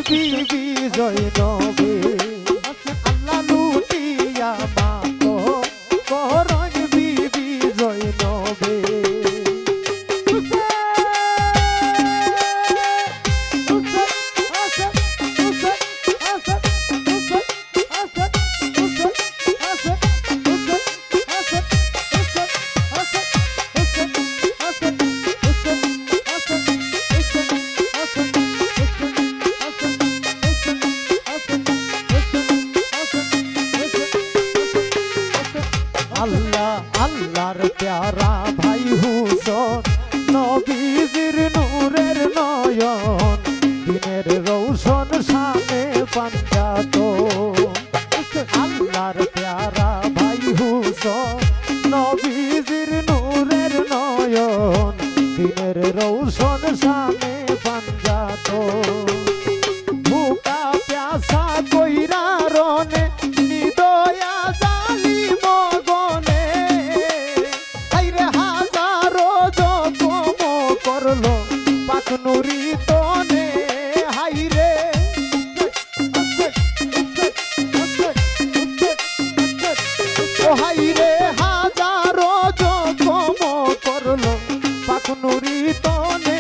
বিবি জয়নবে আল্লাহ লুটিয়া মাত করণ বিবি জয়নবে আল্লাহ আল্লাহর প্যারা ভাই হুসন নবীজির নূরের নয়ন দিনের রৌশন শানে পাঞ্জাত আল্লাহর প্যারা ভাই হুসন নবীজির নূরের নয়ন দিনের রৌশন শানে পাঞ্জাত ভুকা প্যাসা কইরা রনে নিদয়া জালি মগনে আইরে হাজারো জখম করলো পাক নুরি তনে হাইরে ও হাইরে হাজারো জখম করলো পাক নুরি তনে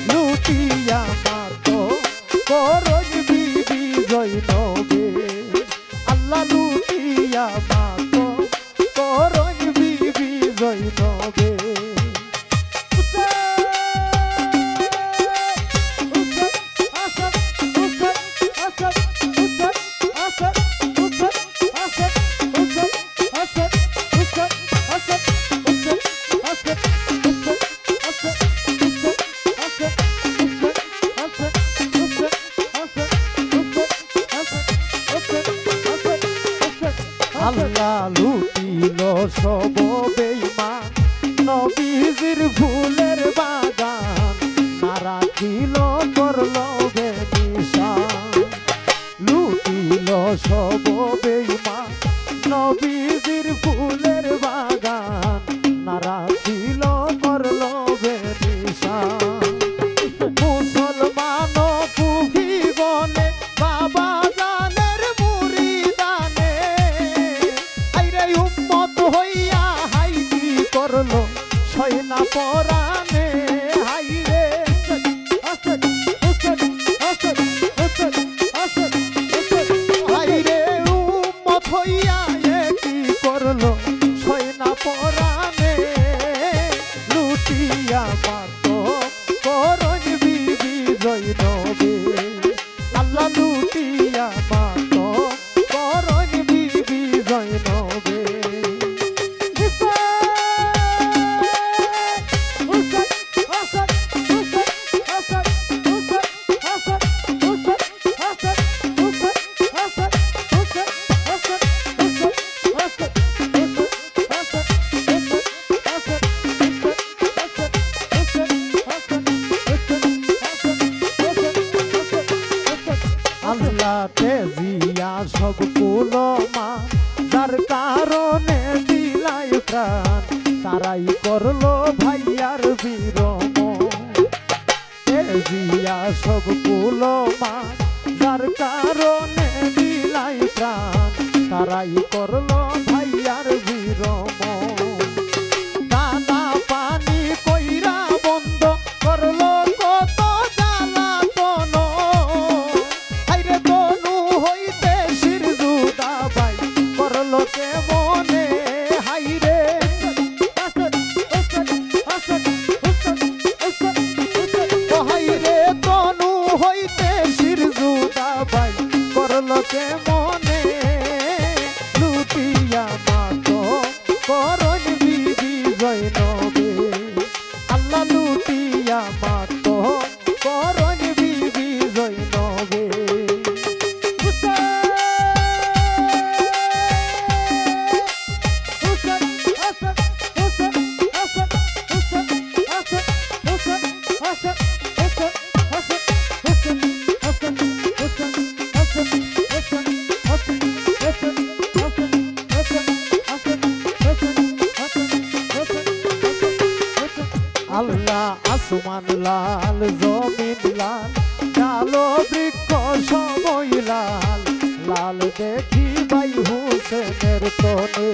লুটিয়া মাত করণ বিবি জয়নবে আল্লাহ লুটিয়া মাত করণ বিবি জয়নবে আল্লাহ লুটিল সব বেঈমান নবীজির ফুলের বাগান না রাখিল করল বেনিশান লুটিল সব বেঈমান নবীজির ফুলের বাগান না রাখিল করল বেনিশান মুসলমান কুফি গনে বাবা জানের মুরিদানে আইরে উম্মত হইয়া হাইদি করলো সয়না পরানে হাইরে হাইরে উম্মত হইয়া কি করলো সয়না পরানে লুটিয়া মাত করণ বিবি জয়নবে আল্লাহ লুটিয়া মাত করণ বিবি জয়নবে আল্লাহ তেজিয়া সব কুলমা যার কারণে দিলাই প্রাণ তারাই করলো ভাইয়ার বিরম তেজিয়া সব কুলমা যার কারণে দিলাই প্রাণ তারাই করলো ভাইয়ার বিরম দানা পানি কইরা বন্ধ করলো কত জ্বালাতন আইরে তনু হইতে শিরজুদা বাই করলো কেমনে হাইরে হাইরে তনু হইতে শিরজুদা বাই করলো কেমনে লুটিয়া মাত করণ বিবি জয়নবে আল্লাহ লুটিয়া মাত করণ বিবি জয়নবে Hasan দেখি ভাই হুসেনের তনে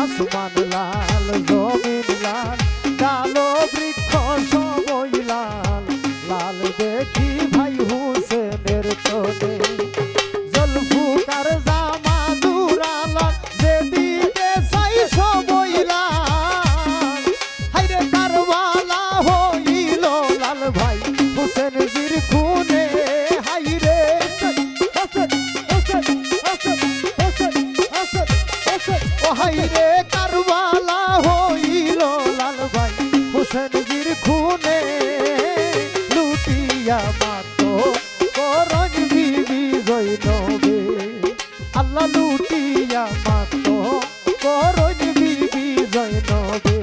আসমান লাল জমিন লাল কালো বৃক্ষ সবই লাল লাল দেখি ভাই হুসেনের তনে জলফুকার জামা দুরালা যেদিকে চাই সবই লাল হাইরে কারবালা হইল লাল ভাই হুসেন জির খুনে হাইরে ও হাইরে কারবালা হইল লাল ভাই হুসেন জির খুনে লুটিয়া মাতো করণ বিবি জৈনবে আল্লাহ লুটিয়া মাতো করণ বিবি জৈনবে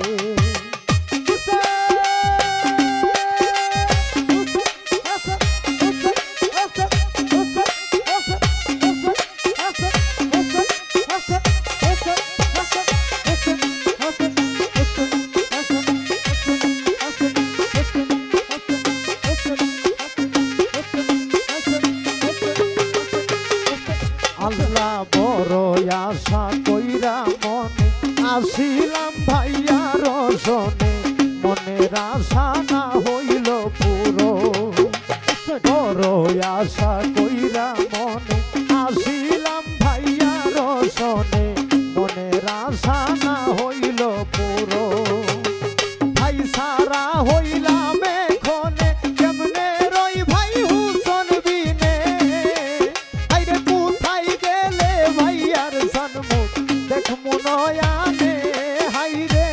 আল্লাহ বড় আশা কইরা মনে আসিলাম ভাইয়ার শোনে মনের আশা না হইল পুরো বড় আশা কইরা মনে আসিলাম ভাইয়ার শোনে মনের আশা না হইল পুরো ভাই সারা হইলাম এখনে কেমনে রই ভাই হুসন বিনে আইরে কোথায় গেলে ভাইয়ার সন্মুখ দেখমু নয়ানে হাইরে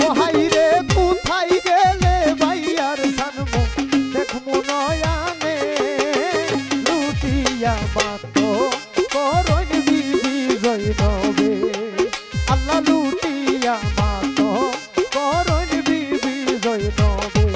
ও হাইরে কোথায় গেলে ভাইয়ার সন্মুখ দেখমু নয়ানে লুটিয়া মাতো করণ বিবি জৈনবে আল্লাহ লুটিয়া মাতো করণ বিবি জৈনবে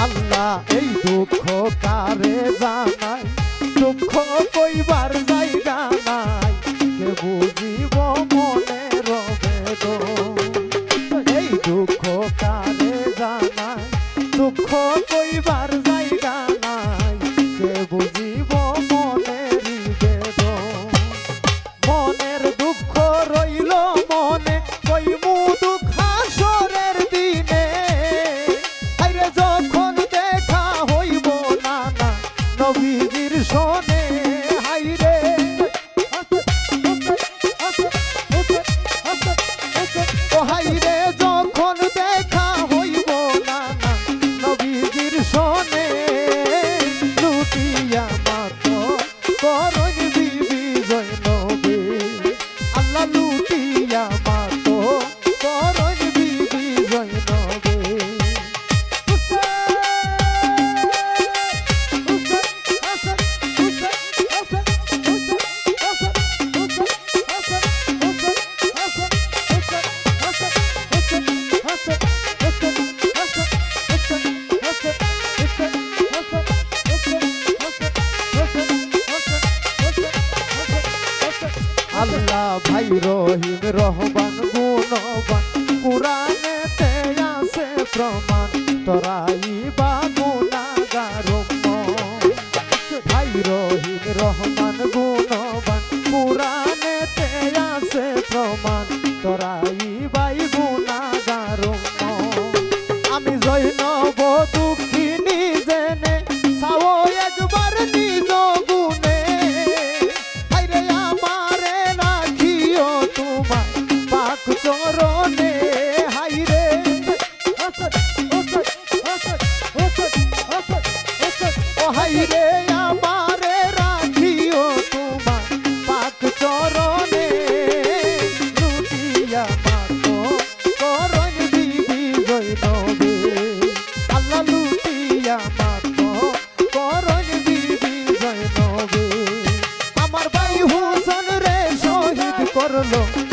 আল্লাহ এই দুঃখ কারে জানাই দুঃখ কইবার জায়গা নাই কে বুঝিব মনে বেদন এই দুঃখ কারে জানাই দুঃখ কইবার জায়গা নাই কে বুঝিব মনের বেদন মনের দুঃখ রইল মনে কইমু দুঃখ হাসরের দিনে আইরে যখন দেখা হইব না না নবীজির শোনে হাইরে ও হাইরে যখন দেখা হইব না না নবীজির শোনে লুটিয়া মাতো করণ বিবি জৈনবে আল্লাহ লুটিয়া মাতো করণ বিবি জৈনবে আল্লাহ ভাই রহিম রহমান গুণবান কুরআনেতে আছে প্রমাণ তোরাই বা গুনাহগার ভাই রহিম রহমান গুণবান কুরআনেতে আছে প্রমাণ তোরাই বাই গুনাহগার আমি জৈনব দুঃখিনী জেনে সাও একবার নিজ গুণে হাইরে আমারে রাখিও তোমার পাক চরণে হাইরে ও হাইরে আমারে রাখিও করলো